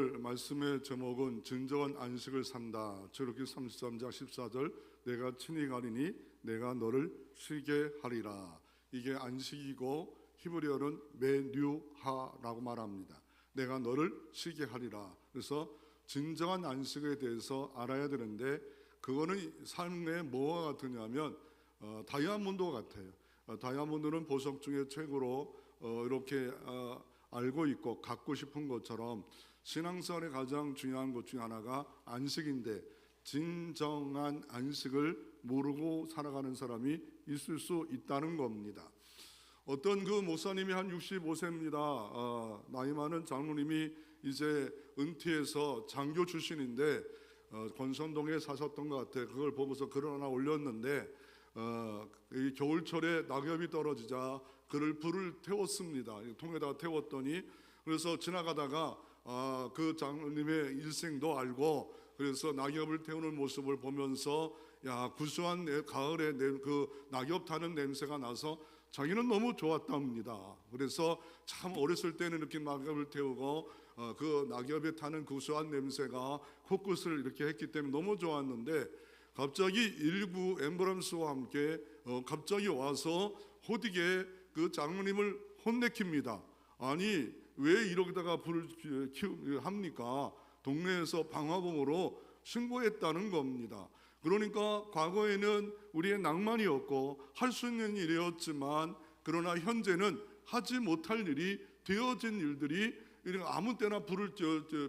오늘 말씀의 제목은 진정한 안식을 산다. 출애굽기 33장 14절 내가 친히 가리니 내가 너를 쉬게 하리라. 이게 안식이고 히브리어는 메뉴하라고 말합니다. 내가 너를 쉬게 하리라. 그래서 진정한 안식에 대해서 알아야 되는데 그거는 삶에 뭐와 같으냐면 다이아몬드와 같아요. 다이아몬드는 보석 중에 최고로 이렇게 알고 있고 갖고 싶은 것처럼 신앙생활의 가장 중요한 것 중에 하나가 안식인데 진정한 안식을 모르고 살아가는 사람이 있을 수 있다는 겁니다. 어떤 그 목사님이 한 65세입니다. 나이 많은 장로님이 이제 은퇴해서 장교 출신인데 권선동에 사셨던 것 같아요. 그걸 보고서 글을 하나 올렸는데 이 겨울철에 낙엽이 떨어지자 그를 불을 태웠습니다. 통에다가 태웠더니 그래서 지나가다가 그 장로님의 일생도 알고 그래서 낙엽을 태우는 모습을 보면서 야 구수한 가을에 그 낙엽 타는 냄새가 나서 자기는 너무 좋았답니다. 그래서 참 어렸을 때는 이렇게 낙엽을 태우고 그 낙엽에 타는 구수한 냄새가 코끝을 이렇게 했기 때문에 너무 좋았는데 갑자기 119 앰뷸런스와 함께 갑자기 와서 호되게 그 장로님을 혼내킵니다. 아니 왜 이러다가 불을 합니까? 동네에서 방화범으로 신고했다는 겁니다. 그러니까 과거에는 우리의 낭만이었고 할 수 있는 일이었지만 그러나 현재는 하지 못할 일이 되어진 일들이 아무 때나 불을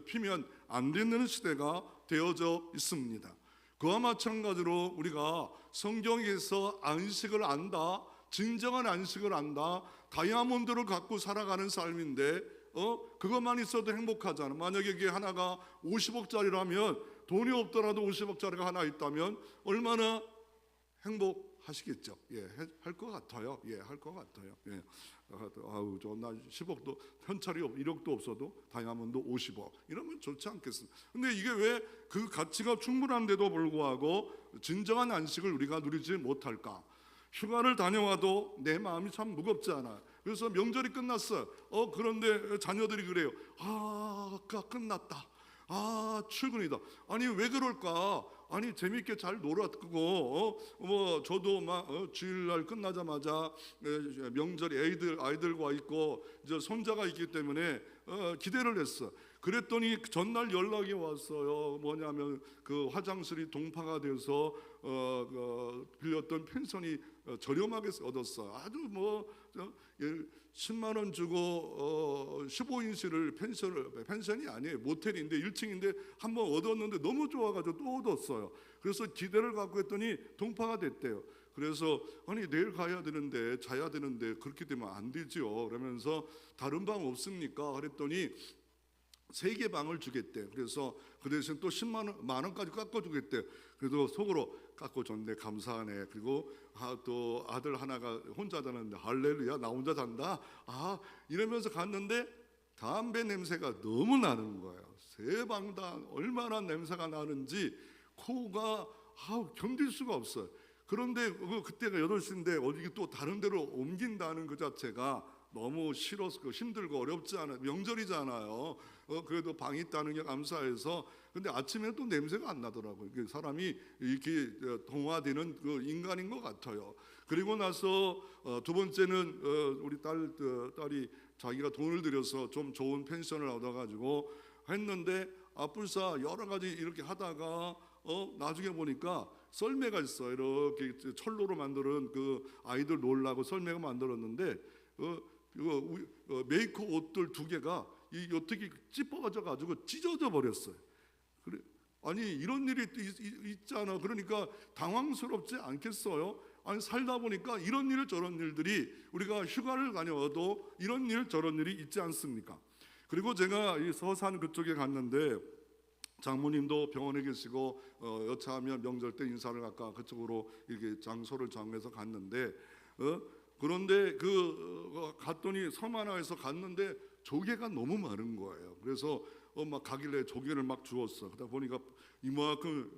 피면 안 되는 시대가 되어져 있습니다. 그와 마찬가지로 우리가 성경에서 안식을 안다, 진정한 안식을 안다, 다이아몬드를 갖고 살아가는 삶인데 그것만 있어도 행복하잖아. 만약에 이게 하나가 50억짜리라면 돈이 없더라도 50억짜리가 하나 있다면 얼마나 행복하시겠죠. 예, 할 것 같아요. 예, 할 것 같아요. 예, 아우 나 10억도 현찰이 1억도 없어도 다이아몬드 50억 이러면 좋지 않겠습니까? 근데 이게 왜 그 가치가 충분한데도 불구하고 진정한 안식을 우리가 누리지 못할까? 휴가를 다녀와도 내 마음이 참 무겁지 않아. 그래서 명절이 끝났어요. 그런데 자녀들이 그래요. 아까 끝났다. 출근이다. 아니 왜 그럴까? 아니 재밌게 잘 놀았고 저도 막 주일날 끝나자마자 명절에 아이들과 있고 이제 손자가 있기 때문에 기대를 했어. 그랬더니 전날 연락이 왔어요. 뭐냐면 그 화장실이 동파가 돼서 빌렸던 펜션이 저렴하게 얻었어. 아주 10만 원 주고 15인실을 펜션이 아니에요. 모텔인데 1층인데 한번 얻었는데 너무 좋아가지고 또 얻었어요. 그래서 기대를 갖고 했더니 동파가 됐대요. 그래서 아니 내일 가야 되는데 자야 되는데 그렇게 되면 안 되죠. 그러면서 다른 방 없습니까? 그랬더니 3개 방을 주겠대. 그래서 그 대신 또 10만 원까지 깎아주겠대. 그래도 속으로 깎아줬네 감사하네. 그리고 또 아들 하나가 혼자 자는데 할렐루야 나 혼자 잔다. 이러면서 갔는데 담배 냄새가 너무 나는 거예요. 3방 다 얼마나 냄새가 나는지 코가 견딜 수가 없어요. 그런데 그때가 8시인데 어디 또 다른 데로 옮긴다는 그 자체가 너무 싫어서 힘들고 어렵지 않아요. 명절이잖아요. 그래도 방이 있다는 게 감사해서. 근데 아침에 또 냄새가 안 나더라고요. 사람이 이렇게 동화되는 그 인간인 것 같아요. 그리고 나서 두 번째는 우리 딸이 자기가 돈을 들여서 좀 좋은 펜션을 얻어가지고 했는데 불사 여러 가지 이렇게 하다가 나중에 보니까 썰매가 있어. 이렇게 철로로 만드는 그 아이들 놀라고 썰매가 만들었는데 메이커 옷들 2개가 어떻게 찌퍼져 찢어져 버렸어요. 그래, 아니 이런 일이 있잖아. 그러니까 당황스럽지 않겠어요? 아니 살다 보니까 이런 일 저런 일들이 우리가 휴가를 다녀와도 이런 일 저런 일이 있지 않습니까? 그리고 제가 이 서산 그쪽에 갔는데 장모님도 병원에 계시고 여차하면 명절 때 인사를 아까 그쪽으로 이렇게 장소를 정해서 갔는데 그런데 갔더니 섬 하나에서 갔는데 조개가 너무 많은 거예요. 그래서 막 가길래 조개를 막 주었어. 그러다 보니까 이만큼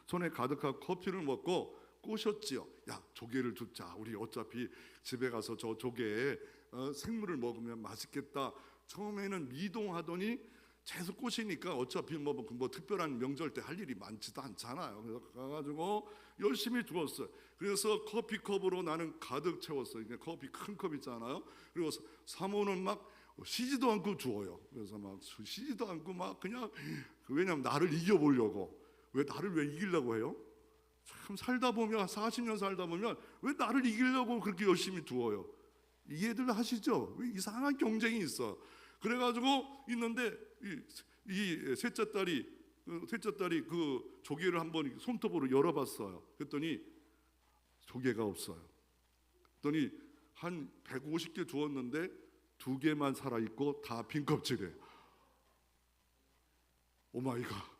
손에 가득한 커피를 먹고 꼬셨지요. 야 조개를 줍자. 우리 어차피 집에 가서 저 조개 생물을 먹으면 맛있겠다. 처음에는 미동하더니 채소 꽃이니까 어차피 뭐 특별한 명절 때 할 일이 많지도 않잖아요. 그래서 가가지고 열심히 주었어요. 그래서 커피컵으로 나는 가득 채웠어요. 이게 커피 큰 컵 있잖아요. 그리고 사모는 막 쉬지도 않고 주어요. 그래서 막 쉬지도 않고 막 그냥, 왜냐면 나를 이겨보려고. 왜 이기려고 해요? 참 살다 보면 40년 살다 보면 왜 나를 이기려고 그렇게 열심히 두어요? 이해들 하시죠? 왜 이상한 경쟁이 있어. 그래가지고 있는데 이 셋째 딸이 그 조개를 한번 손톱으로 열어봤어요. 그랬더니 조개가 없어요. 그랬더니 한 150개 주었는데 2개만 살아있고 다 빈 껍질이에요. 오마이갓.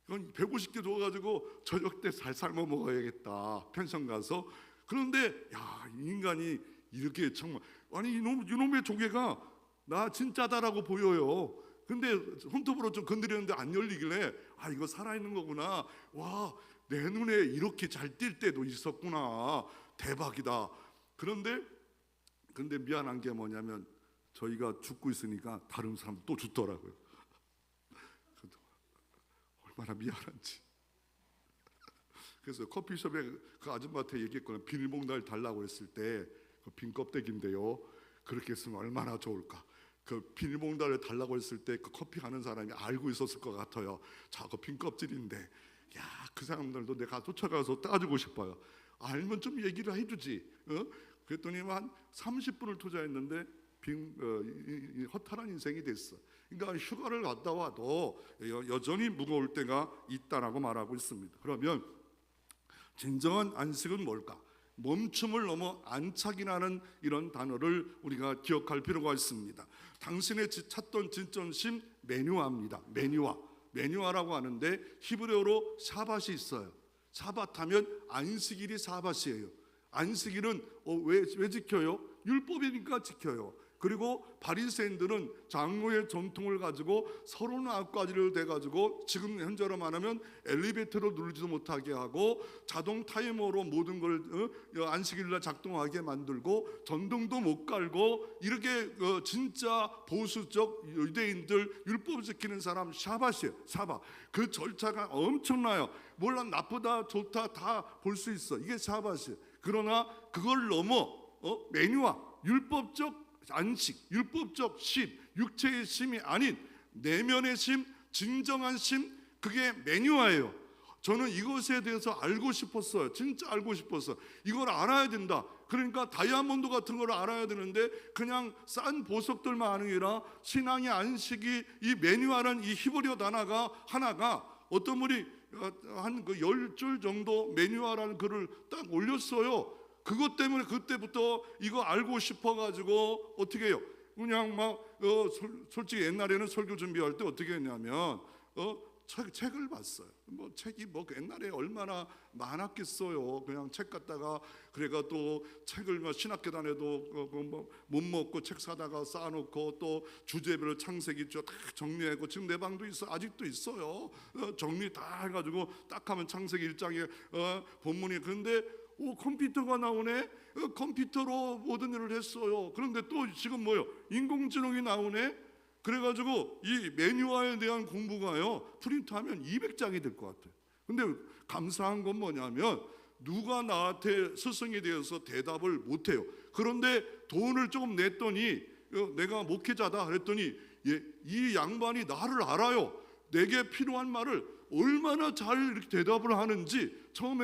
이건 150개 줘가지고 저녁 때 잘 삶아 먹어야겠다, 펜션 가서. 그런데 야, 인간이 이렇게 정말, 아니 이놈의 조개가 나 진짜다라고 보여요. 근데 손톱으로 좀 건드렸는데 안 열리길래 아, 이거 살아있는 거구나. 와, 내 눈에 이렇게 잘 띌 때도 있었구나. 대박이다. 근데 미안한 게 뭐냐면 저희가 죽고 있으니까 다른 사람 또 죽더라고요. 얼마나 미안한지. 그래서 커피숍에 그 아줌마한테 얘기했거든요. 비닐봉다를 달라고 했을 때 그 빈 껍데기인데요, 그렇게 했으면 얼마나 좋을까. 그 비닐봉다를 달라고 했을 때 그 커피 하는 사람이 알고 있었을 것 같아요. 저거 빈 껍질인데, 야, 그 사람들도 내가 쫓아가서 따주고 싶어요. 알면 좀 얘기를 해주지. 그랬더니 한 30분을 투자했는데 허탈한 인생이 됐어. 그러니까 휴가를 갔다 와도 여전히 무거울 때가 있다라고 말하고 있습니다. 그러면 진정한 안식은 뭘까? 멈춤을 넘어 안착이라는 이런 단어를 우리가 기억할 필요가 있습니다. 당신의 찾던 진정심 메뉴아입니다. 메뉴아라고 하는데 히브리어로 샤밧이 있어요. 샤밧하면 안식일이 샤밧이에요. 안식일은 왜 지켜요? 율법이니까 지켜요. 그리고 바리새인들은 장로의 전통을 가지고 39가지를 대가지고 지금 현재로 말하면 엘리베이터로 누르지도 못하게 하고 자동 타이머로 모든 걸 안식일날 작동하게 만들고 전등도 못 깔고 이렇게 진짜 보수적 유대인들 율법 지키는 사람 샤밧이에요. 샤밧. 그 절차가 엄청나요. 물론 나쁘다 좋다 다 볼 수 있어. 이게 샤밧이에요. 그러나 그걸 넘어 메뉴와 율법적 안식, 율법적 심, 육체의 심이 아닌 내면의 심, 진정한 심, 그게 메뉴아예요. 저는 이것에 대해서 알고 싶었어요. 진짜 알고 싶었어요. 이걸 알아야 된다. 그러니까 다이아몬드 같은 걸 알아야 되는데 그냥 싼 보석들만 아니라 신앙의 안식이 이 메뉴아라는 이 히브리어 단어가 하나가 어떤 분이 한 그 10줄 정도 메뉴아라는 글을 딱 올렸어요. 그것 때문에 그때부터 이거 알고 싶어가지고 어떻게 해요? 그냥 막 솔직히 옛날에는 설교 준비할 때 어떻게 했냐면 책을 봤어요. 책이 옛날에 얼마나 많았겠어요. 그냥 책 갖다가 그래가 또 책을 신학교단에도 못 먹고 책 사다가 쌓아놓고 또 주제별로 창세기 다 정리하고 지금 내 방도 있어, 아직도 있어요. 정리 다 해가지고 딱 하면 창세기 1장에 본문이. 그런데 컴퓨터가 나오네. 컴퓨터로 모든 일을 했어요. 그런데 또 지금 인공지능이 나오네. 그래가지고 이 매뉴얼에 대한 공부가요 프린트하면 200장이 될 것 같아요. 근데 감사한 건 뭐냐면 누가 나한테 스승에 대해서 대답을 못해요. 그런데 돈을 조금 냈더니 내가 목회자다 그랬더니 이 양반이 나를 알아요. 내게 필요한 말을 얼마나 잘 이렇게 대답을 하는지. 처음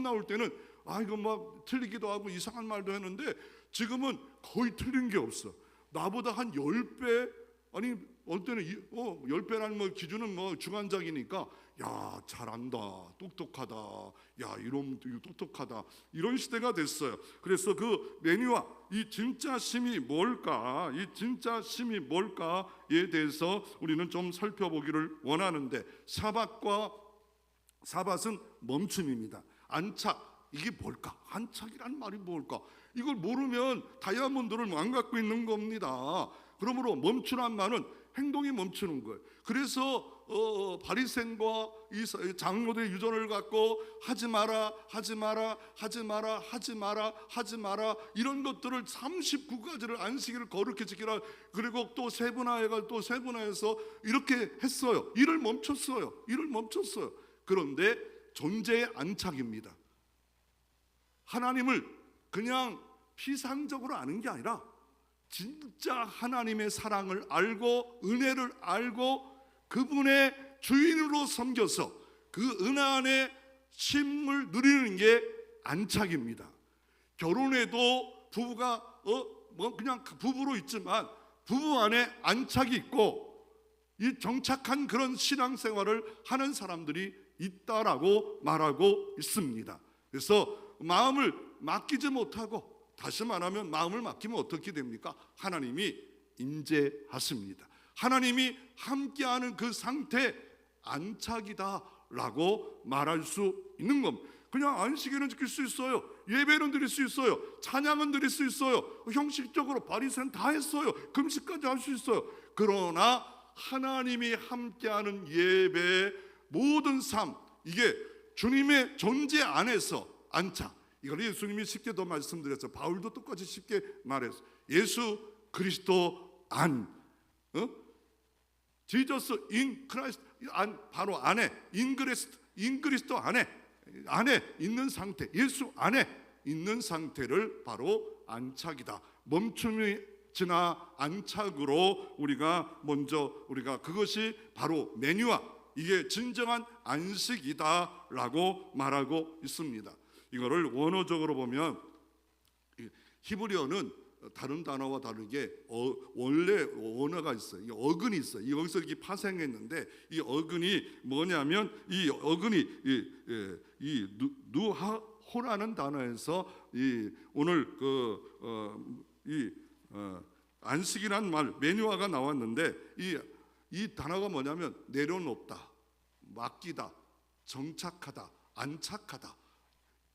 나올 때는 이거 막 틀리기도 하고 이상한 말도 했는데 지금은 거의 틀린 게 없어. 나보다 한 10배, 아니 어느 때는 10배라는 기준은 주관적이니까 야, 잘한다, 똑똑하다, 야, 이런 똑똑하다, 이런 시대가 됐어요. 그래서 그 메뉴와 이 진짜 심이 뭘까, 이 진짜 심이 뭘까에 대해서 우리는 좀 살펴보기를 원하는데, 샤밧은 멈춤입니다. 안착, 이게 뭘까? 안착이란 말이 뭘까? 이걸 모르면 다이아몬드를 안 갖고 있는 겁니다. 그러므로 멈추란 말은 행동이 멈추는 거예요. 그래서 바리새인과 이 장로들의 유전을 갖고 하지 마라, 하지 마라, 하지 마라, 하지 마라, 하지 마라, 이런 것들을 39가지를 안식일을 거룩히 지키라. 그리고 또 세분화해가 또 세분화해서 이렇게 했어요. 일을 멈췄어요. 일을 멈췄어요. 그런데 존재의 안착입니다. 하나님을 그냥 피상적으로 아는 게 아니라 진짜 하나님의 사랑을 알고 은혜를 알고 그분의 주인으로 섬겨서 그 은혜 안에 쉼을 누리는 게 안착입니다. 결혼해도 부부가 그냥 부부로 있지만 부부 안에 안착이 있고 이 정착한 그런 신앙생활을 하는 사람들이 있다라고 말하고 있습니다. 그래서 마음을 맡기지 못하고, 다시 말하면 마음을 맡기면 어떻게 됩니까? 하나님이 임재하십니다. 하나님이 함께하는 그 상태, 안착이다라고 말할 수 있는 겁니다. 그냥 안식일은 지킬 수 있어요. 예배는 드릴 수 있어요. 찬양은 드릴 수 있어요. 형식적으로 바리새인 다 했어요. 금식까지 할 수 있어요. 그러나 하나님이 함께하는 예배 모든 삶, 이게 주님의 존재 안에서 안착. 이걸 예수님이 쉽게 더 말씀드렸어요. 바울도 똑같이 쉽게 말했어요. 예수 그리스도 안, Jesus in Christ, 바로 안에, in 그리스도 안에 있는 상태, 예수 안에 있는 상태를 바로 안착이다. 멈춤이 지나 안착으로 우리가 그것이 바로 메뉴화, 이게 진정한 안식이다라고 말하고 있습니다. 이거를 원어적으로 보면 히브리어는 다른 단어와 다르게 원래 언어가 있어요. 이 어근이 있어요. 여기서 이렇게 파생했는데 이 어근이 뭐냐면 이 어근이 이 누하호라는 단어에서 이 오늘 안식이란 말 메뉴화가 나왔는데 이 단어가 뭐냐면 내려놓다, 맡기다, 정착하다, 안착하다.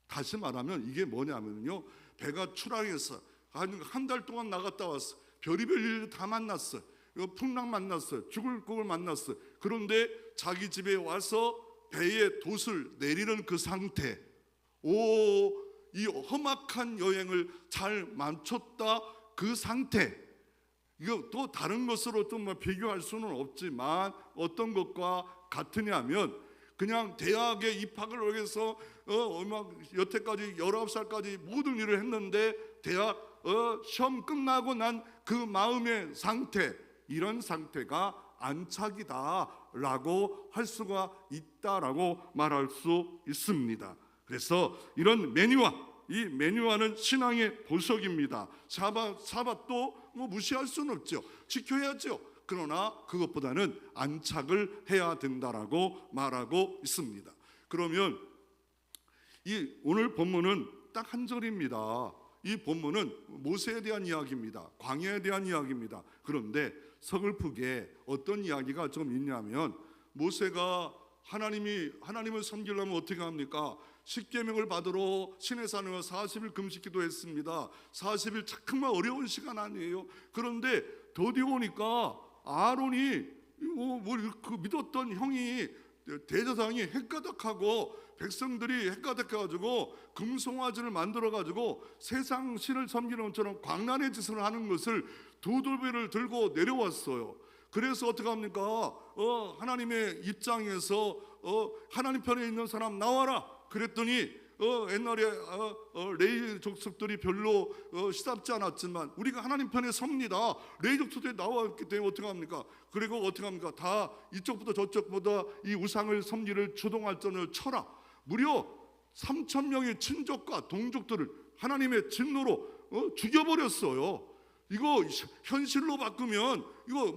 다시 말하면 이게 뭐냐면요, 배가 출항해서 한 달 동안 나갔다 왔어. 별의별 일 다 만났어. 풍랑 만났어요. 죽을 꿈을 만났어요. 그런데 자기 집에 와서 배에 돛을 내리는 그 상태, 이 험악한 여행을 잘 마쳤다 그 상태. 이거 또 다른 것으로 좀 비교할 수는 없지만 어떤 것과 같으냐면, 그냥 대학에 입학을 위해서 여태까지 19살까지 모든 일을 했는데 대학 시험 끝나고 난 그 마음의 상태, 이런 상태가 안착이다라고 할 수가 있다라고 말할 수 있습니다. 그래서 이런 메뉴화, 이 메뉴화는 신앙의 보석입니다. 사밧도 무시할 수는 없죠. 지켜야죠. 그러나 그것보다는 안착을 해야 된다라고 말하고 있습니다. 그러면 이 오늘 본문은 딱 한 절입니다. 이 본문은 모세에 대한 이야기입니다. 광야에 대한 이야기입니다. 그런데 서글프게 어떤 이야기가 좀 있냐면, 모세가 하나님을 섬기려면 어떻게 합니까? 십계명을 받으러 시내산에 40일 금식 기도했습니다. 40일 정말 어려운 시간 아니에요. 그런데 더디 오니까 아론이 그 믿었던 형이 대제사장이 헷가닥하고 백성들이 헷가닥해가지고 금송아지를 만들어가지고 세상 신을 섬기는 것처럼 광란의 짓을 하는 것을 두 돌배를 들고 내려왔어요. 그래서 어떻게 합니까? 하나님의 입장에서 하나님 편에 있는 사람 나와라 그랬더니 옛날에 레위 족속들이 별로 시답지 않았지만 우리가 하나님 편에 섭니다. 레위 족속들이 나왔기 때문에 어떻게 합니까? 그리고 어떻게 합니까? 다 이쪽부터 저쪽보다 이 우상을 섬기를 주동할전을 쳐라. 무려 3,000명의 친족과 동족들을 하나님의 진노로 죽여버렸어요. 이거 현실로 바꾸면 이거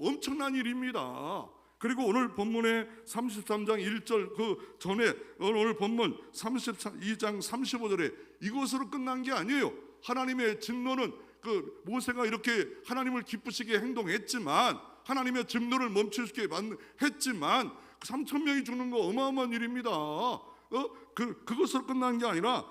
엄청난 일입니다. 그리고 오늘 본문의 33장 1절 그 전에 오늘 본문 32장 35절에 이것으로 끝난 게 아니에요. 하나님의 진노는 그 모세가 이렇게 하나님을 기쁘시게 행동했지만, 하나님의 진노를 멈추게 했지만 3,000명이 죽는 거 어마어마한 일입니다. 그것으로 끝난 게 아니라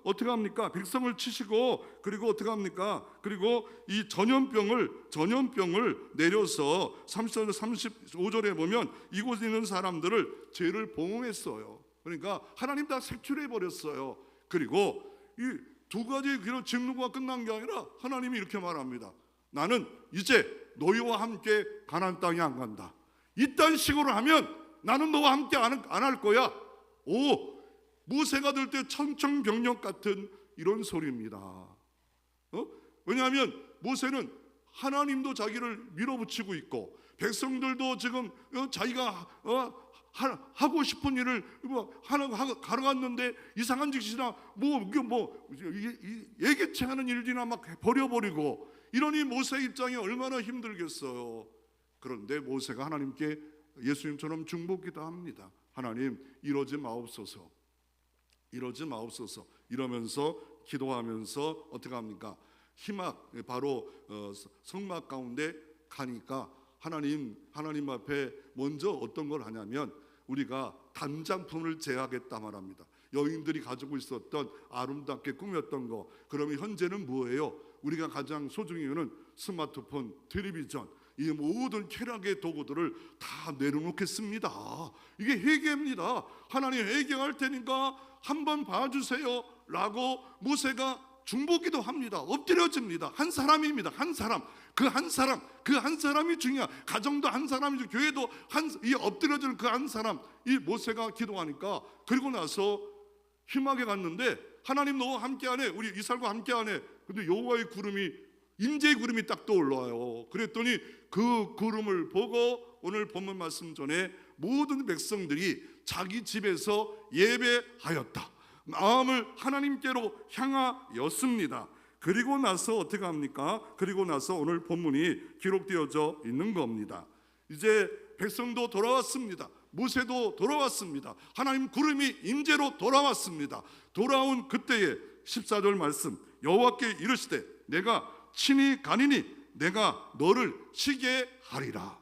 어떻게 합니까? 백성을 치시고 그리고 어떻게 합니까? 그리고 이 전염병을 내려서 34절 35절에 보면 이곳에 있는 사람들을 죄를 봉응했어요. 그러니까 하나님 다 색출해 버렸어요. 그리고 이 두 가지 그런 직무가 끝난 게 아니라 하나님이 이렇게 말합니다. 나는 이제 너희와 함께 가나안 땅에 안 간다. 이딴 식으로 하면 나는 너와 함께 안 할 거야. 모세가 들 때 천청병력 같은 이런 소리입니다. 왜냐하면 모세는 하나님도 자기를 밀어붙이고 있고 백성들도 지금 자기가 하고 싶은 일을 가러갔는데 이상한 짓이나 예기치 않은 일이나 막 버려버리고 이러니 모세 입장이 얼마나 힘들겠어요. 그런데 모세가 하나님께 예수님처럼 중보기도 합니다. 하나님 이러지 마옵소서, 이러지 마옵소서. 이러면서 기도하면서 어떻게 합니까? 희막 바로 성막 가운데 가니까 하나님 앞에 먼저 어떤 걸 하냐면 우리가 단장품을 제하겠다 말합니다. 여인들이 가지고 있었던 아름답게 꾸몄던 거, 그러면 현재는 뭐예요? 우리가 가장 소중히 여기는 스마트폰, 텔레비전, 이 모든 쾌락의 도구들을 다 내려놓겠습니다. 이게 회개입니다. 하나님 회개할 테니까 한번 봐주세요 라고 모세가 중보기도 합니다. 엎드려집니다. 한 사람입니다. 한 사람. 그 한 사람이 중요한, 가정도 한 사람이죠. 교회도 이 엎드려지는 그 한 사람, 이 모세가 기도하니까, 그리고 나서 희막에 갔는데 하나님 너와 함께하네, 우리 이스라엘과 함께하네. 근데 여호와의 구름이, 임재의 구름이 딱 떠올라요. 그랬더니 그 구름을 보고 오늘 본문 말씀 전에 모든 백성들이 자기 집에서 예배하였다. 마음을 하나님께로 향하였습니다. 그리고 나서 어떻게 합니까? 그리고 나서 오늘 본문이 기록되어져 있는 겁니다. 이제 백성도 돌아왔습니다. 모세도 돌아왔습니다. 하나님 구름이 임재로 돌아왔습니다. 돌아온 그때에 14절 말씀, 여호와께 이르시되 내가 친히 가니니 내가 너를 쉬게 하리라.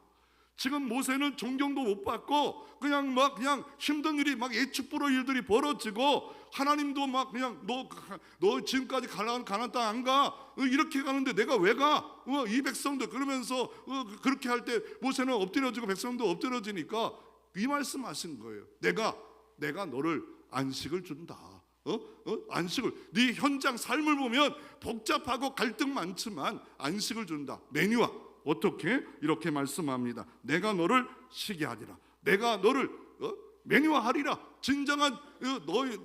지금 모세는 존경도 못 받고 그냥 힘든 일이 예측불허 일들이 벌어지고, 하나님도 그냥 너 지금까지 가나안 땅 안 가, 이렇게 가는데 내가 왜 가? 이 백성들 그러면서 그렇게 할 때 모세는 엎드려지고 백성도 엎드려지니까 이 말씀하신 거예요. 내가 너를 안식을 준다. 안식을, 네 현장 삶을 보면 복잡하고 갈등 많지만 안식을 준다. 매뉴아 어떻게? 이렇게 말씀합니다. 내가 너를 쉬게 하리라. 내가 너를 매뉴아하리라. 진정한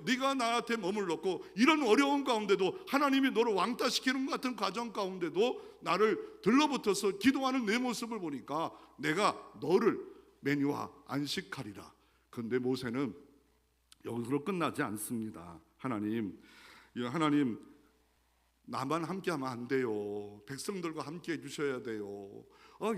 네가 나한테 머물렀고 이런 어려운 가운데도 하나님이 너를 왕따시키는 것 같은 과정 가운데도 나를 들러붙어서 기도하는 내 모습을 보니까 내가 너를 매뉴아 안식하리라. 그런데 모세는 여기서 끝나지 않습니다. 하나님 나만 함께하면 안 돼요. 백성들과 함께 해주셔야 돼요.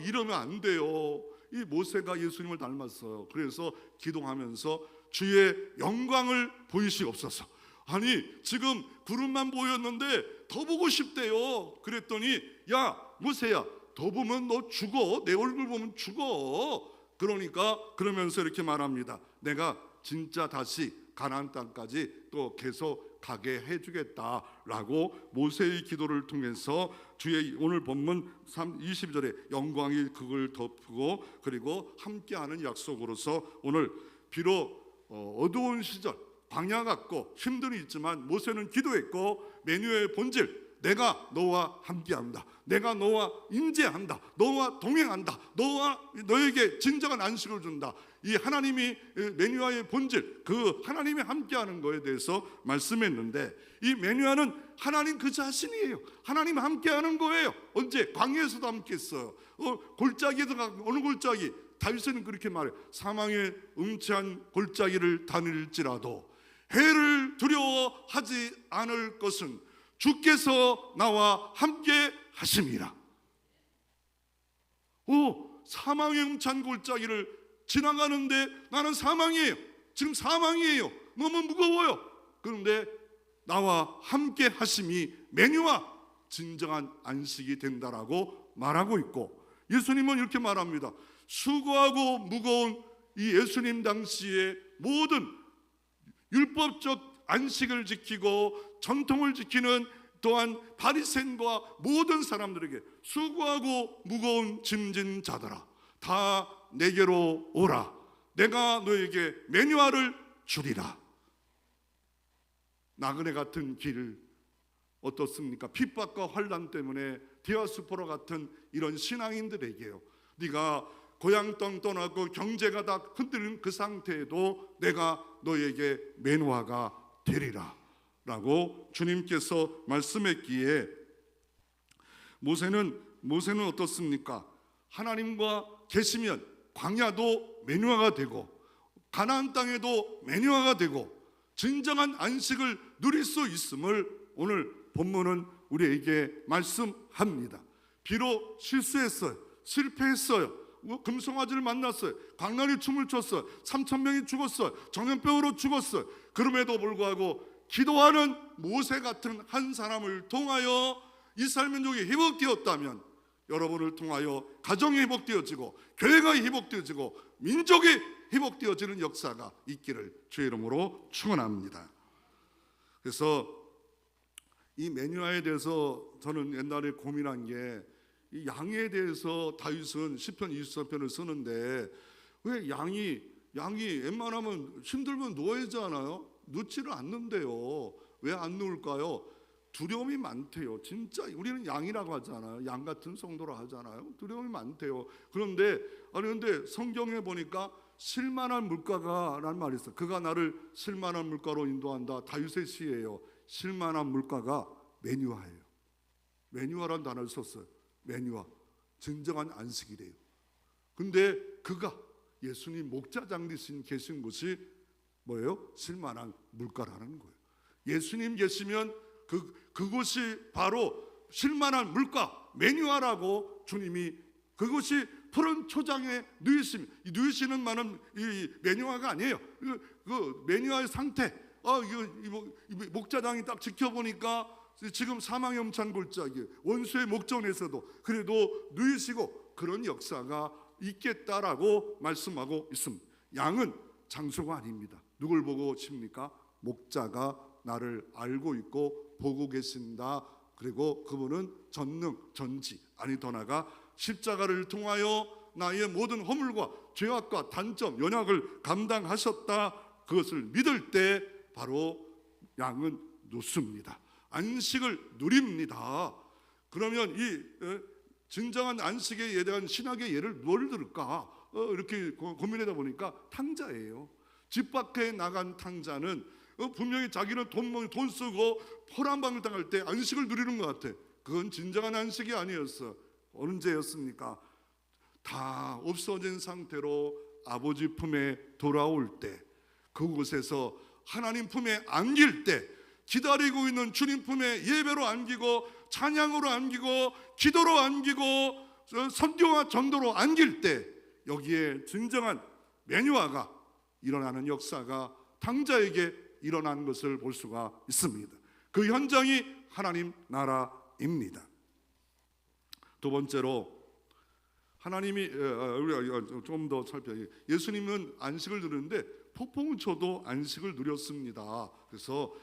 이러면 안 돼요. 이 모세가 예수님을 닮았어요. 그래서 기도하면서 주의 영광을 보이시옵소서. 아니 지금 구름만 보였는데 더 보고 싶대요. 그랬더니 야 모세야, 더 보면 너 죽어. 내 얼굴 보면 죽어. 그러면서 이렇게 말합니다. 내가 진짜 다시 가나안 땅까지 또 계속 가게 해주겠다라고 모세의 기도를 통해서 주의 오늘 본문 22절에 영광이 그걸 덮고 그리고 함께하는 약속으로서 오늘 비록 어두운 시절 광야 같고 힘듦이 있지만 모세는 기도했고 매뉴아의 본질, 내가 너와 함께한다. 내가 너와 임재한다. 너와 동행한다. 너에게 진정한 안식을 준다. 이 하나님이 매뉴아의 본질, 그 하나님이 함께하는 것에 대해서 말씀했는데, 이 매뉴아는 하나님 그 자신이에요. 하나님 함께하는 거예요. 언제? 광야에서도 함께했어요. 골짜기에서 어느 골짜기? 다윗은 그렇게 말해요. 사망의 음치한 골짜기를 다닐지라도 해를 두려워하지 않을 것은 주께서 나와 함께 하심이라. 사망의 음찬 골짜기를 지나가는데 나는 사망이에요. 지금 사망이에요. 너무 무거워요. 그런데 나와 함께 하심이 매뉴아 진정한 안식이 된다라고 말하고 있고, 예수님은 이렇게 말합니다. 수고하고 무거운 이 예수님 당시의 모든 율법적 안식을 지키고 전통을 지키는 또한 바리새인과 모든 사람들에게 수고하고 무거운 짐진 자들아 다 내게로 오라. 내가 너에게 매뉴얼을 주리라. 나그네 같은 길 어떻습니까? 핍박과 환난 때문에 디아스포라 같은 이런 신앙인들에게요, 네가 고향 땅 떠나고 경제가 다 흔들린 그 상태에도 내가 너에게 매누아가 되리라 라고 주님께서 말씀했기에 모세는 어떻습니까? 하나님과 계시면 광야도 매누아가 되고 가나안 땅에도 매누아가 되고 진정한 안식을 누릴 수 있음을 오늘 본문은 우리에게 말씀합니다. 비록 실수했어요, 실패했어요, 금송아지를 만났어요, 광란이 춤을 췄어요, 3,000명이 죽었어요, 전염병으로 죽었어요. 그럼에도 불구하고 기도하는 모세 같은 한 사람을 통하여 이스라엘 민족이 회복되었다면 여러분을 통하여 가정이 회복되어지고 교회가 회복되어지고 민족이 회복되어지는 역사가 있기를 주의 이름으로 축원합니다. 그래서 이 매뉴아에 대해서 저는 옛날에 고민한 게, 이 양에 대해서 다윗은 시편 24편을 쓰는데 왜 양이 웬만하면 힘들면 누워야잖아요. 눕지를 않는데요. 왜 안 누울까요? 두려움이 많대요. 진짜 우리는 양이라고 하잖아요. 양 같은 성도라 하잖아요. 두려움이 많대요. 그런데 성경에 보니까 실만한 물가가라는 말이 있어요. 그가 나를 실만한 물가로 인도한다. 다윗의 시예요. 실만한 물가가 매뉴아예요. 매뉴아라는 단어를 썼어요. 매뉴아, 진정한 안식이래요. 근데 그가 예수님 목자장 되신 계신 곳이 뭐예요? 실만한 물가라는 거예요. 예수님 계시면 그곳이 바로 실만한 물가, 매뉴아라고 주님이, 그것이 푸른 초장에 누이심. 이 누이시는 말은 이 매뉴아가 아니에요. 그 매뉴아의 상태. 목자장이 딱 지켜보니까 지금 사망의 엄찬 골짜기, 원수의 목전에서도 그래도 누이시고 그런 역사가 있겠다라고 말씀하고 있습니다. 양은 장소가 아닙니다. 누굴 보고 십니까? 목자가 나를 알고 있고 보고 계신다. 그리고 그분은 전능, 전지, 아니 더 나아가 십자가를 통하여 나의 모든 허물과 죄악과 단점, 연약을 감당하셨다. 그것을 믿을 때 바로 양은 눕습니다. 안식을 누립니다. 그러면 이 진정한 안식에 대한 신학의 예를 뭘 들을까? 이렇게 고민하다 보니까 탕자예요. 집 밖에 나간 탕자는 분명히 자기는 돈 쓰고 포란방을 당할 때 안식을 누리는 것 같아. 그건 진정한 안식이 아니었어. 언제였습니까? 다 없어진 상태로 아버지 품에 돌아올 때, 그곳에서 하나님 품에 안길 때, 기다리고 있는 주님 품에 예배로 안기고 찬양으로 안기고 기도로 안기고 선교와 전도로 안길 때, 여기에 진정한 매뉴아가 일어나는 역사가 탕자에게 일어난 것을 볼 수가 있습니다. 그 현장이 하나님 나라입니다. 두 번째로 하나님이, 우리가 좀 더 살펴요. 예수님은 안식을 누리는데 폭풍을 쳐도 안식을 누렸습니다. 그래서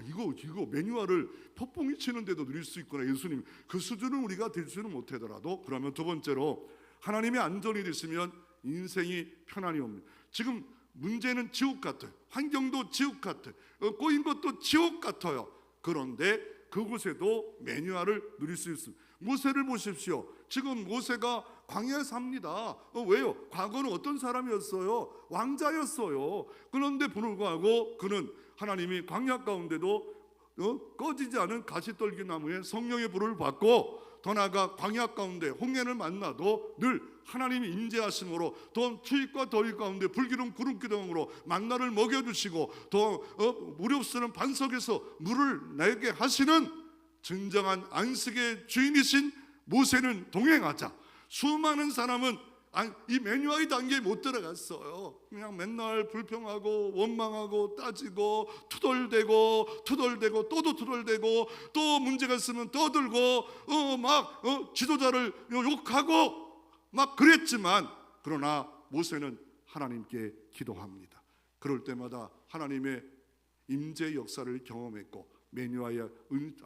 이거 매뉴얼을 폭풍이 치는데도 누릴 수 있구나. 예수님 그 수준은 우리가 될 수는 못하더라도. 그러면 두 번째로 하나님의 안전이 되시면 인생이 편안이 옵니다. 지금 문제는 지옥 같아요. 환경도 지옥 같아요. 꼬인 것도 지옥 같아요. 그런데 그곳에도 매뉴얼을 누릴 수 있습니다. 모세를 보십시오. 지금 모세가 광야에 삽니다. 왜요? 과거는 어떤 사람이었어요? 왕자였어요. 그런데 불구하고 그는 하나님이 광야 가운데도 꺼지지 않은 가시떨기 나무에 성령의 불을 받고, 더 나아가 광야 가운데 홍해를 만나도 늘 하나님이 임재하심으로 더 추위과 더위 가운데 불기름 구름 기둥으로 만나를 먹여주시고 더 무렵쓰는 반석에서 물을 내게 하시는 진정한 안식의 주인이신 모세는 동행하자. 수많은 사람은 이 매뉴얼 단계에 못 들어갔어요. 그냥 맨날 불평하고 원망하고 따지고 투덜대고 또도 투덜대고 또 문제가 있으면 떠들고 지도자를 욕하고 막 그랬지만, 그러나 모세는 하나님께 기도합니다. 그럴 때마다 하나님의 임재 역사를 경험했고 매뉴아의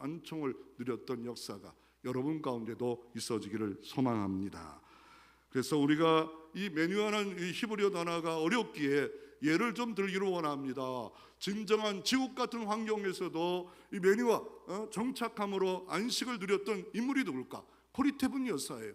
은총을 누렸던 역사가 여러분 가운데도 있어지기를 소망합니다. 그래서 우리가 이 매뉴아라는 이 히브리어 단어가 어렵기에 예를 좀 들기를 원합니다. 진정한 지옥 같은 환경에서도 이 매뉴아 정착함으로 안식을 누렸던 인물이 누굴까? 고리테분 여사예요.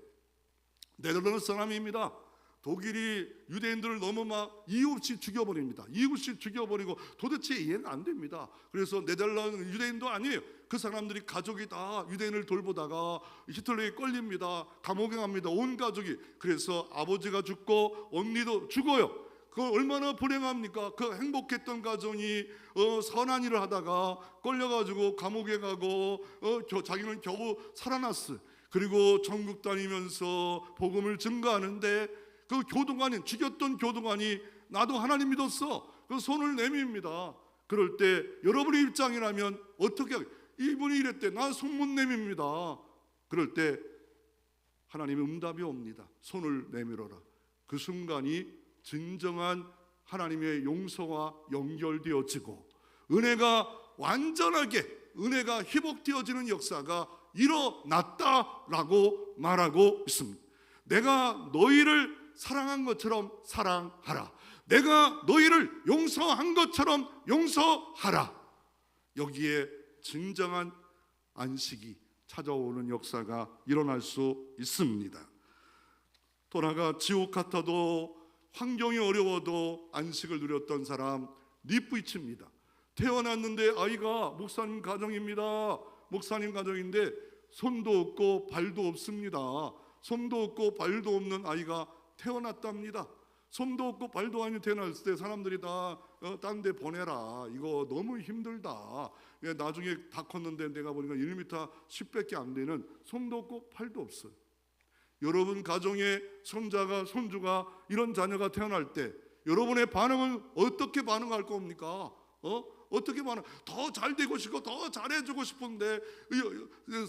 네덜란드 사람입니다. 독일이 유대인들을 너무 막 이유 없이 죽여버립니다. 이유 없이 죽여버리고 도대체 이해가 안 됩니다. 그래서 네덜란드 유대인도 아니에요. 그 사람들이 가족이 다 유대인을 돌보다가 히틀러에 걸립니다. 감옥에 갑니다. 온 가족이. 그래서 아버지가 죽고 언니도 죽어요. 그 얼마나 불행합니까? 그 행복했던 가정이 선한 일을 하다가 걸려가지고 감옥에 가고 자기는 겨우 살아났어요. 그리고 전국 다니면서 복음을 증거하는데 그 교도관이, 죽였던 교도관이 나도 하나님 믿었어, 그 손을 내밉니다. 그럴 때 여러분의 입장이라면 어떻게 하겠어요? 이분이 이랬대, 나 손 못 내밉니다. 그럴 때 하나님의 응답이 옵니다. 손을 내밀어라. 그 순간이 진정한 하나님의 용서와 연결되어지고 은혜가 완전하게, 은혜가 회복되어지는 역사가 일어났다라고 말하고 있습니다. 내가 너희를 사랑한 것처럼 사랑하라. 내가 너희를 용서한 것처럼 용서하라. 여기에 진정한 안식이 찾아오는 역사가 일어날 수 있습니다. 도나가 지옥 같아도 환경이 어려워도 안식을 누렸던 사람 니브이치입니다. 태어났는데 아이가 목사님 가정입니다. 목사님 가정인데 손도 없고 발도 없습니다. 손도 없고 발도 없는 아이가 태어났답니다. 손도 없고 발도 아니 태어났을 때 사람들이 다 딴 데 보내라, 이거 너무 힘들다. 나중에 다 컸는데 내가 보니까 1m 10밖에 안 되는, 손도 없고 발도 없어요. 여러분 가정에 손자가, 손주가, 이런 자녀가 태어날 때 여러분의 반응은 어떻게 반응할 겁니까? 어떻게 반응? 더 잘 되고 싶고 더 잘해주고 싶은데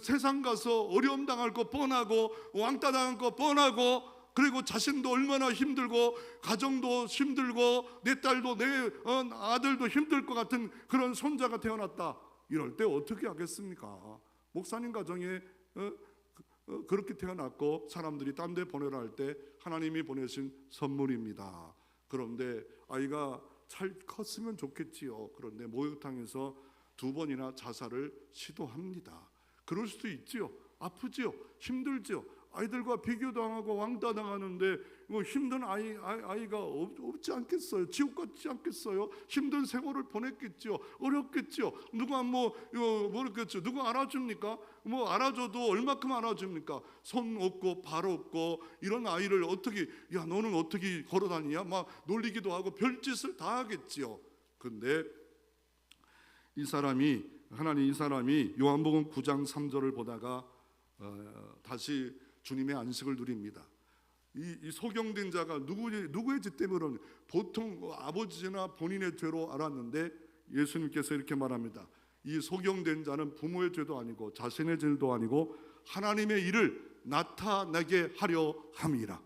세상 가서 어려움 당할 거 뻔하고 왕따 당할 거 뻔하고, 그리고 자신도 얼마나 힘들고 가정도 힘들고 내 딸도 내 아들도 힘들 것 같은 그런 손자가 태어났다. 이럴 때 어떻게 하겠습니까? 목사님 가정에 그렇게 태어났고 사람들이 딴 데 보내라 할 때 하나님이 보내신 선물입니다. 그런데 아이가 잘 컸으면 좋겠지요. 그런데 목욕탕에서 2번이나 자살을 시도합니다. 그럴 수도 있지요. 아프지요. 힘들지요. 아이들과 비교당하고 왕따당하는데 뭐 힘든 아이가 없지 않겠어요? 지옥 같지 않겠어요? 힘든 세월을 보냈겠죠. 어렵겠죠. 누가 모르겠죠. 누가 알아줍니까? 뭐 알아줘도 얼마큼 알아줍니까? 손 없고 발 없고 이런 아이를 어떻게, 야 너는 어떻게 걸어다니냐? 막 놀리기도 하고 별짓을 다 하겠지요. 근데 이 사람이 요한복음 9장 3절을 보다가 다시 주님의 안식을 누립니다. 이 소경된 자가 누구의 죄 때문에, 보통 아버지나 본인의 죄로 알았는데 예수님께서 이렇게 말합니다. 이 소경된 자는 부모의 죄도 아니고 자신의 죄도 아니고 하나님의 일을 나타나게 하려 함이라.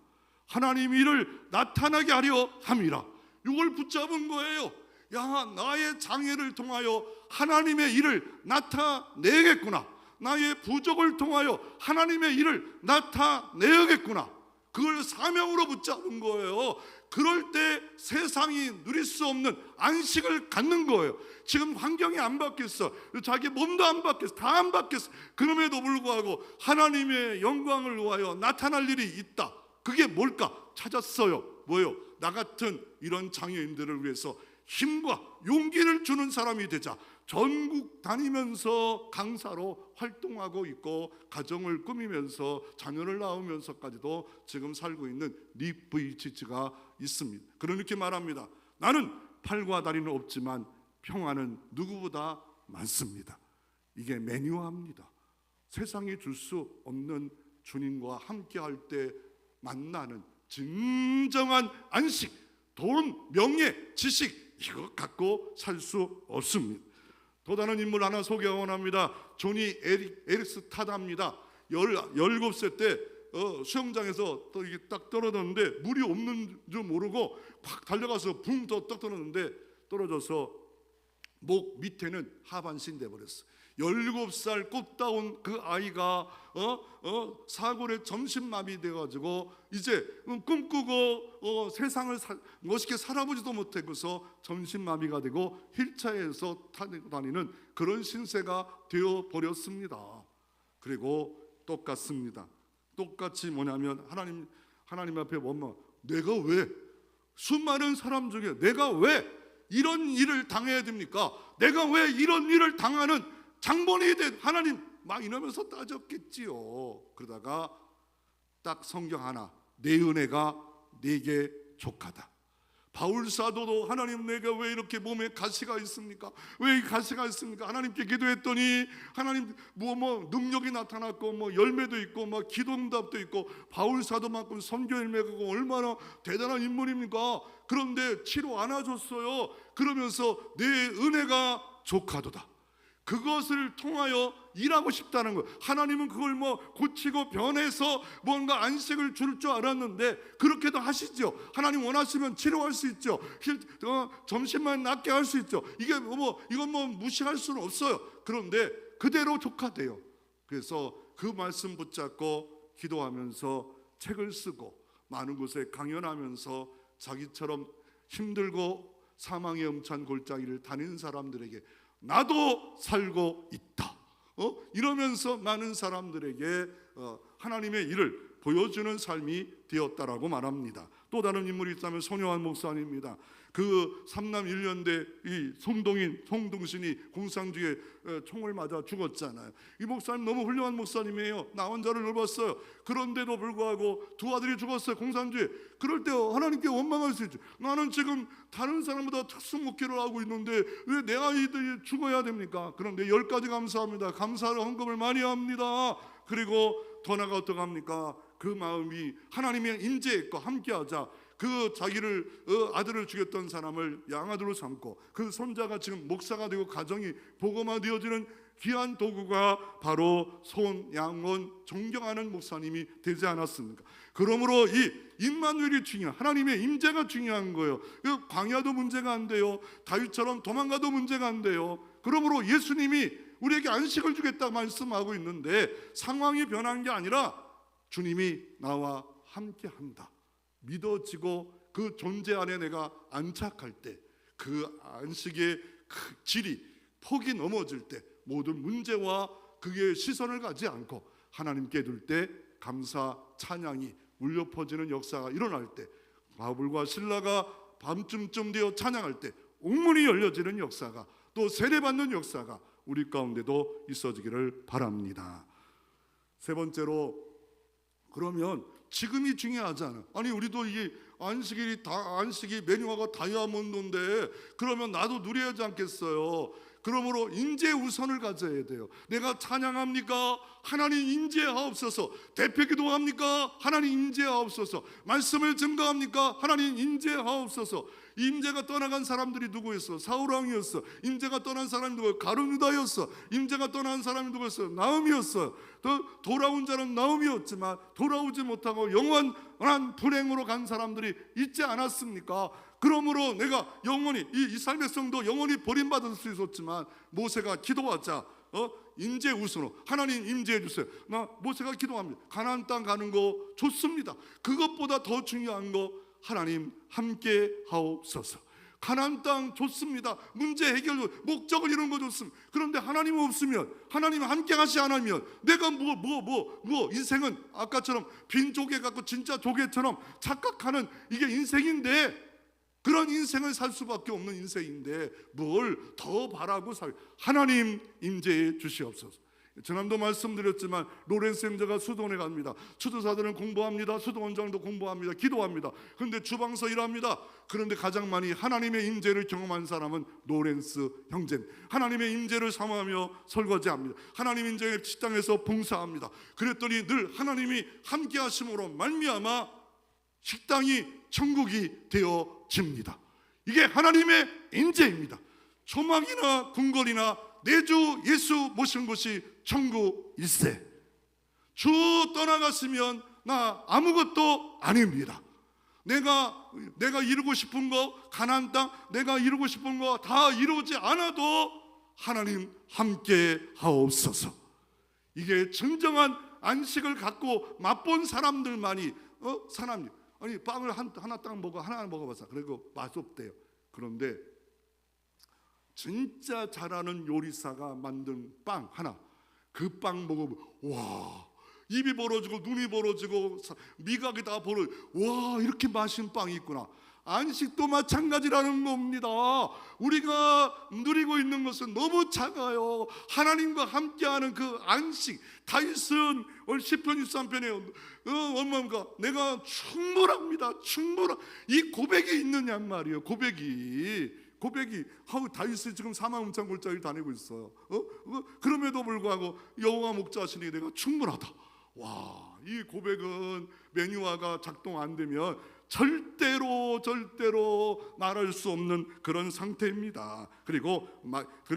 하나님의 일을 나타나게 하려 함이라. 이걸 붙잡은 거예요. 야, 나의 장애를 통하여 하나님의 일을 나타내겠구나. 나의 부족을 통하여 하나님의 일을 나타내야겠구나. 그걸 사명으로 붙잡은 거예요. 그럴 때 세상이 누릴 수 없는 안식을 갖는 거예요. 지금 환경이 안 바뀌었어. 자기 몸도 안 바뀌었어. 다 안 바뀌었어. 그럼에도 불구하고 하나님의 영광을 위하여 나타날 일이 있다. 그게 뭘까? 찾았어요. 뭐요? 나 같은 이런 장애인들을 위해서 힘과 용기를 주는 사람이 되자. 전국 다니면서 강사로 활동하고 있고 가정을 꾸미면서 자녀를 낳으면서까지도 지금 살고 있는 니브이치가 있습니다. 그렇게 말합니다. 나는 팔과 다리는 없지만 평안은 누구보다 많습니다. 이게 매뉴아입니다. 세상이 줄 수 없는 주님과 함께할 때 만나는 진정한 안식, 돈, 명예, 지식, 이거 갖고 살 수 없습니다. 또 다른 인물 하나 소개하고 합니다. 조니 에릭스 타다입니다. 17세 때 수영장에서 또 이게 딱 떨어졌는데 물이 없는 줄 모르고 팍 달려가서 붕 더 떨어졌는데 떨어져서 목 밑에는 하반신 돼버렸어. 17살 꽃다운 그 아이가 사골에 정신마비 돼가지고 이제 꿈꾸고 세상을 멋있게 살아보지도 못하고서 정신마비가 되고 휠체어에서 다니는 그런 신세가 되어버렸습니다. 그리고 똑같습니다. 똑같이 뭐냐면 하나님 앞에 보면 내가 왜 수많은 사람 중에 내가 왜 이런 일을 당해야 됩니까? 내가 왜 이런 일을 당하는 장본인이 된 하나님, 막 이러면서 따졌겠지요. 그러다가 딱 성경 하나, 내 은혜가 내게 족하다. 바울 사도도 하나님 내가 왜 이렇게 몸에 가시가 있습니까? 왜 이 가시가 있습니까? 하나님께 기도했더니 하나님 뭐 능력이 나타났고 뭐 열매도 있고 막 기도응답도 있고 바울 사도만큼 선교 열매가 얼마나 대단한 인물입니까? 그런데 치료 안 해줬어요. 그러면서 내 은혜가 족하도다. 그것을 통하여 일하고 싶다는 거예요. 하나님은 그걸 뭐 고치고 변해서 뭔가 안식을 줄 줄 알았는데 그렇게도 하시죠. 하나님 원하시면 치료할 수 있죠. 점심만 낫게 할 수 있죠. 이건 뭐 무시할 수는 없어요. 그런데 그대로 족하대요. 그래서 그 말씀 붙잡고 기도하면서 책을 쓰고 많은 곳에 강연하면서 자기처럼 힘들고 사망의 음찬 골짜기를 다니는 사람들에게 나도 살고 있다 이러면서 많은 사람들에게 하나님의 일을 보여주는 삶이 되었다라고 말합니다. 또 다른 인물이 있다면 손요한 목사님입니다. 그 삼남 1년대 이 송동신이 공산주의에 총을 맞아 죽었잖아요. 이 목사님 너무 훌륭한 목사님이에요. 나 혼자를 넓었어요. 그런데도 불구하고 두 아들이 죽었어요. 공산주의. 그럴 때 하나님께 원망할 수 있죠. 나는 지금 다른 사람보다 특수 목회를 하고 있는데 왜 내 아이들이 죽어야 됩니까? 그런데 10가지 감사합니다. 감사를 헌금을 많이 합니다. 그리고 더 나아가 어떡합니까? 그 마음이 하나님의 인재과 함께하자. 그 자기를 아들을 죽였던 사람을 양아들로 삼고 그 손자가 지금 목사가 되고 가정이 복음화되어지는 귀한 도구가 바로 손양원 존경하는 목사님이 되지 않았습니까? 그러므로 이 임마누엘이 중요한 하나님의 임재가 중요한 거예요. 광야도 문제가 안 돼요. 다윗처럼 도망가도 문제가 안 돼요. 그러므로 예수님이 우리에게 안식을 주겠다 말씀하고 있는데 상황이 변한 게 아니라 주님이 나와 함께한다 믿어지고 그 존재 안에 내가 안착할 때 그 안식의 그 질이 폭이 넘어질 때 모든 문제와 그게 시선을 가지 않고 하나님께 둘 때 감사 찬양이 울려 퍼지는 역사가 일어날 때 바울과 실라가 밤쯤 되어 찬양할 때 옥문이 열려지는 역사가 또 세례받는 역사가 우리 가운데도 있어지기를 바랍니다. 세 번째로 그러면 지금이 중요하잖아. 아니 우리도 이 안식이 메뉴화가 다이아몬드인데 그러면 나도 누려야 하지 않겠어요? 그러므로 인재 우선을 가져야 돼요. 내가 찬양합니까? 하나님 인재하옵소서. 대표기도 합니까? 하나님 인재하옵소서. 말씀을 증거합니까? 하나님 인재하옵소서. 임재가 떠나간 사람들이 누구였어? 사울왕이었어. 임재가 떠난 사람이 누구였어? 가룟유다였어. 임재가 떠난 사람이 누구였어? 나음이었어. 또 돌아온 자는 나음이었지만 돌아오지 못하고 영원한 불행으로 간 사람들이 있지 않았습니까? 그러므로 내가 영원히 이 삶의 성도 영원히 버림받을 수 있었지만 모세가 기도하자 인재 우선으로 하나님 임재해 주세요. 나 모세가 기도합니다. 가나안 땅 가는 거 좋습니다. 그것보다 더 중요한 거 하나님 함께 하옵소서. 가나안 땅 좋습니다. 문제 해결 목적을 이루는 거 좋습니다. 그런데 하나님 없으면 하나님 함께 하시 않으면 내가 인생은 아까처럼 빈 조개 같고 진짜 조개처럼 착각하는 이게 인생인데 그런 인생을 살 수밖에 없는 인생인데 뭘 더 바라고 하나님 임재해 주시옵소서. 지난도 말씀드렸지만 로렌스 형제가 수도원에 갑니다. 추도사들은 공부합니다. 수도원장도 공부합니다. 기도합니다. 그런데 주방서 일합니다. 그런데 가장 많이 하나님의 임재를 경험한 사람은 로렌스 형제입니다. 하나님의 임재를 사모하며 설거지합니다. 하나님 임재의 식당에서 봉사합니다. 그랬더니 늘 하나님이 함께 하심으로 말미암아 식당이 천국이 되어집니다. 이게 하나님의 임재입니다. 초막이나 궁궐이나 내 주 예수 모신 곳이 천국일세. 주 떠나갔으면 나 아무것도 아닙니다. 내가 이루고 싶은 거, 가나안 땅 내가 이루고 싶은 거 다 이루지 않아도 하나님 함께 하옵소서. 이게 진정한 안식을 갖고 맛본 사람들만이 사람이 아니 빵을 하나 딱 먹어 하나 먹어봤어. 그리고 맛없대요. 그런데 진짜 잘하는 요리사가 만든 빵 하나, 그 빵 먹으면 와, 입이 벌어지고 눈이 벌어지고 미각이 다 와, 이렇게 맛있는 빵이 있구나. 안식도 마찬가지라는 겁니다. 우리가 누리고 있는 것은 너무 작아요. 하나님과 함께하는 그 안식. 다윗은 오늘 시편 23편에 얼마입니까? 내가 충분합니다. 이 고백이 있느냐 말이에요. 고백이 다윗이 지금 사망음창골짜기를 다니고 있어요. 그럼에도 불구하고 여호와 목자시니 내가 충분하다. 와, 이 고백은 매뉴얼가 작동 안 되면 절대로 말할 수 없는 그런 상태입니다. 그리고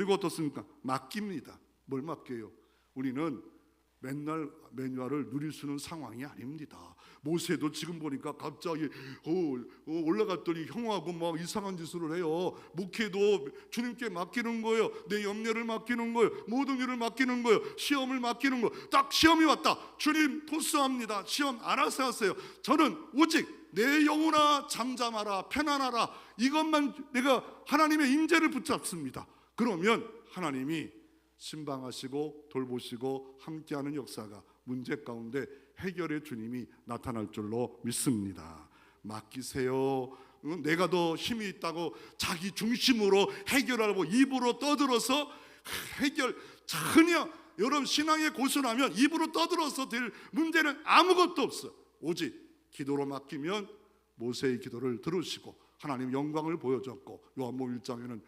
어떻습니까? 맡깁니다. 뭘 맡겨요? 우리는 맨날 매뉴얼을 누릴 수 있는 상황이 아닙니다. 모세도 지금 보니까 갑자기 올라갔더니 형하고 막 이상한 짓을 해요. 목회도 주님께 맡기는 거예요. 내 염려를 맡기는 거예요. 모든 일을 맡기는 거예요. 시험을 맡기는 거예요. 딱 시험이 왔다. 주님 토스합니다. 시험 알아서 하세요. 저는 오직 내 영혼아 잠잠하라, 편안하라, 이것만 내가 하나님의 임재를 붙잡습니다. 그러면 하나님이 신방하시고 돌보시고 함께하는 역사가 문제 가운데 해결의 주님이 나타날 줄로 믿습니다. 맡기세요. 내가 더 힘이 있다고 자기 중심으로 해결하려고 입으로 떠들어서 해결 전혀, 여러분 신앙의 고수라면 입으로 떠들어서 될 문제는 아무것도 없어요. 오직 기도로 맡기면 모세의 기도를 들으시고 하나님 영광을 보여줬고, 요한복음 1장에는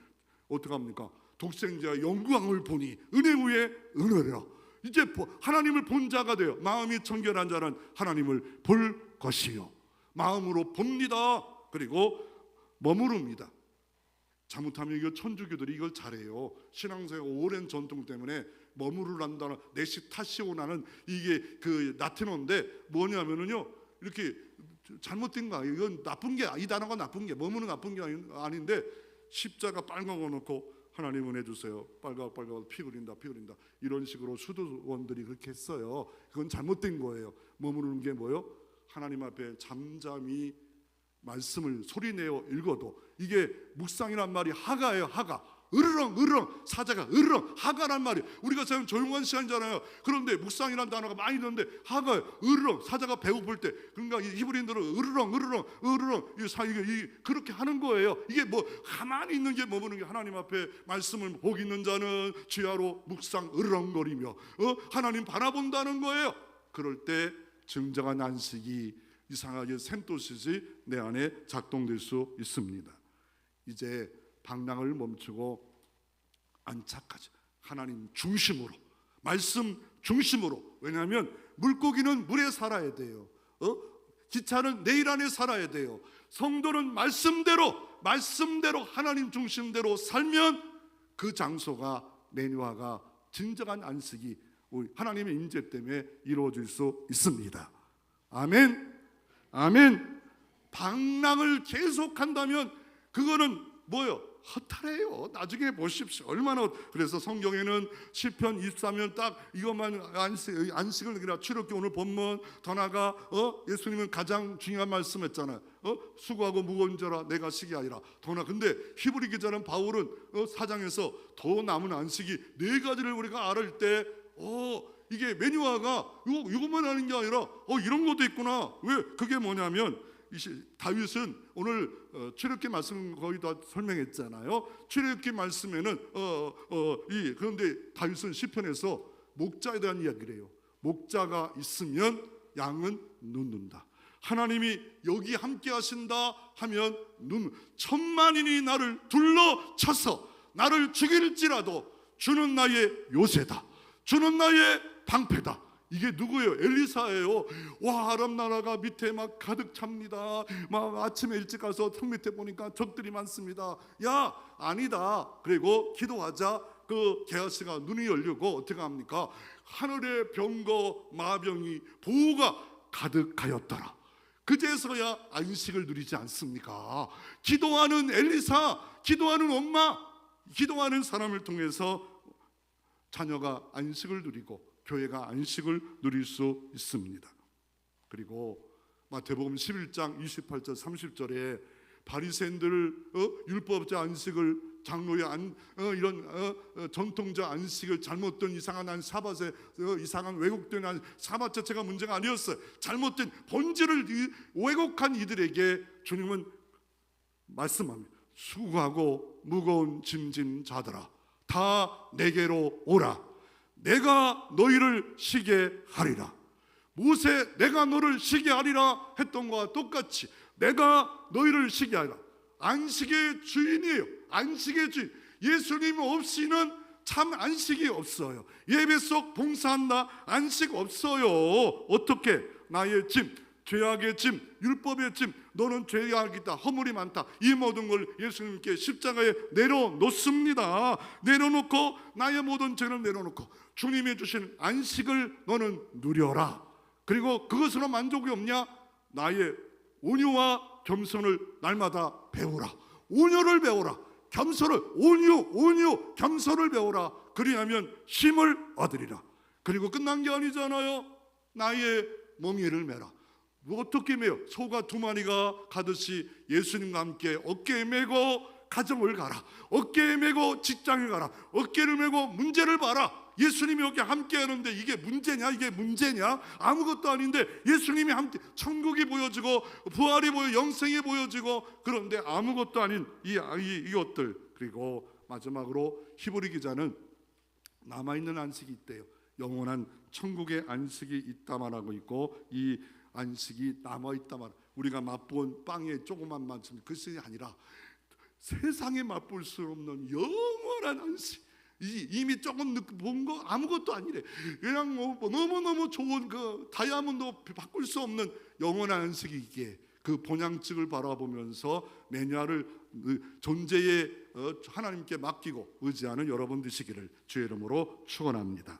어떻게 합니까? 독생자의 영광을 보니 은혜 위에 은혜라. 이제 하나님을 본 자가 돼요. 마음이 청결한 자는 하나님을 볼 것이요, 마음으로 봅니다. 그리고 머무릅니다. 잘못하면 이거 천주교들이 이걸 잘해요. 신앙생활 오랜 전통 때문에 머무르란다는 네시타시오나는 이게 그 라틴어인데 뭐냐면은요, 이렇게 잘못된 거 아니에요. 이건 나쁜 게, 이 단어가 나쁜 게, 머무는 나쁜 게 아닌데 십자가 빨간 거 놓고 하나님 은혜 주세요. 빨갛 피 흐린다 이런 식으로 수도원들이 그렇게 했어요. 그건 잘못된 거예요. 머무르는 게 뭐요? 하나님 앞에 잠잠히 말씀을 소리내어 읽어도, 이게 묵상이란 말이 하가예요. 하가. 으르렁 사자가 으르렁 하가란 말이에요. 우리가 지금 조용한 시간이잖아요. 그런데 묵상이란 단어가 많이 있는데 하가 으르렁, 사자가 배고플 때, 그러니까 이 히브리인들은 으르렁 그렇게 하는 거예요. 이게 뭐 가만히 있는 게 머무는 게, 하나님 앞에 말씀을 복 있는 자는 지하로 묵상 으르렁거리며 하나님 바라본다는 거예요. 그럴 때 진정한 안식이 이상하게 샘도시지 내 안에 작동될 수 있습니다. 이제 방랑을 멈추고 안착하자. 하나님 중심으로, 말씀 중심으로. 왜냐하면 물고기는 물에 살아야 돼요. 기차는 내일 안에 살아야 돼요. 성도는 말씀대로 하나님 중심대로 살면 그 장소가, 매뉴아가 진정한 안식이 하나님의 임재 때문에 이루어질 수 있습니다. 아멘. 방랑을 계속한다면 그거는 뭐요? 허탈해요. 나중에 보십시오. 얼마나. 그래서 성경에는 시편 24면 딱 이것만 안식을 그냥 출애굽기 오늘 본문 더 나아가 예수님은 가장 중요한 말씀했잖아요. 수고하고 무거운 자라 내가 쉬게 하리라. 더 나아가 근데 히브리 기자는 바울은 4장에서 더 남은 안식이 4가지를 우리가 알을 때 이게 매뉴아가 이것만 하는 게 아니라 이런 것도 있구나. 왜? 그게 뭐냐면 다윗은 오늘 출애굽기 말씀 거의 다 설명했잖아요. 출애굽기 말씀에는 그런데 다윗은 시편에서 목자에 대한 이야기를 해요. 목자가 있으면 양은 눕는다. 하나님이 여기 함께 하신다 하면 천만인이 나를 둘러쳐서 나를 죽일지라도 주는 나의 요새다. 주는 나의 방패다. 이게 누구예요? 엘리사예요. 와, 아람 나라가 밑에 막 가득 찹니다. 막 아침에 일찍 가서 성 밑에 보니까 적들이 많습니다. 야, 아니다. 그리고 기도하자. 그 게하시가 눈이 열리고 어떻게 합니까? 하늘의 병거 마병이 보호가 가득하였더라. 그제서야 안식을 누리지 않습니까? 기도하는 엘리사, 기도하는 엄마, 기도하는 사람을 통해서 자녀가 안식을 누리고 교회가 안식을 누릴 수 있습니다. 그리고 마태복음 11장 28절 30절에 바리새인들 율법자 안식을 장로의 이런 전통자 안식을 잘못된 이상한 사밧에 이상한 왜곡된 사밧 자체가 문제가 아니었어요. 잘못된 본질을 왜곡한 이들에게 주님은 말씀합니다. 수고하고 무거운 짐진 자들아 다 내게로 오라. 내가 너희를 쉬게 하리라. 모세 내가 너를 쉬게 하리라 했던 것과 똑같이 내가 너희를 쉬게 하리라. 안식의 주인이에요. 안식의 주인. 예수님 없이는 참 안식이 없어요. 예배 속 봉사한다 안식 없어요. 어떻게? 나의 짐, 죄악의 짐, 율법의 짐, 너는 죄악이다, 허물이 많다, 이 모든 걸 예수님께 십자가에 내려놓습니다. 내려놓고 나의 모든 죄를 내려놓고 주님이 주신 안식을 너는 누려라. 그리고 그것으로 만족이 없냐? 나의 온유와 겸손을 날마다 배우라. 온유를 배우라. 겸손을, 온유 겸손을 배우라. 그리하면 힘을 얻으리라. 그리고 끝난 게 아니잖아요. 나의 멍에를 메라. 어떻게 메요? 소가 두 마리가 가듯이 예수님과 함께 어깨에 메고 가정을 가라. 어깨에 메고 직장을 가라. 어깨를 메고 문제를 봐라. 예수님이 여기 함께 하는데 이게 문제냐? 이게 문제냐? 아무것도 아닌데 예수님이 함께, 천국이 보여지고 부활이 보여, 영생이 보여지고, 그런데 아무것도 아닌 이것들. 그리고 마지막으로 히브리 기자는 남아있는 안식이 있대요. 영원한 천국의 안식이 있다만 하고 있고, 이 안식이 남아있다만, 우리가 맛본 빵의 조그만 만큼 그것이 아니라 세상에 맛볼 수 없는 영원한 안식. 이미 조금 본 거 아무것도 아니래. 그냥 너무너무 좋은 그 다이아몬드 바꿀 수 없는 영원한 안식이 있기에 그 본향측을 바라보면서 매냐를 존재의 하나님께 맡기고 의지하는 여러분 되시기를 주의 이름으로 축원합니다.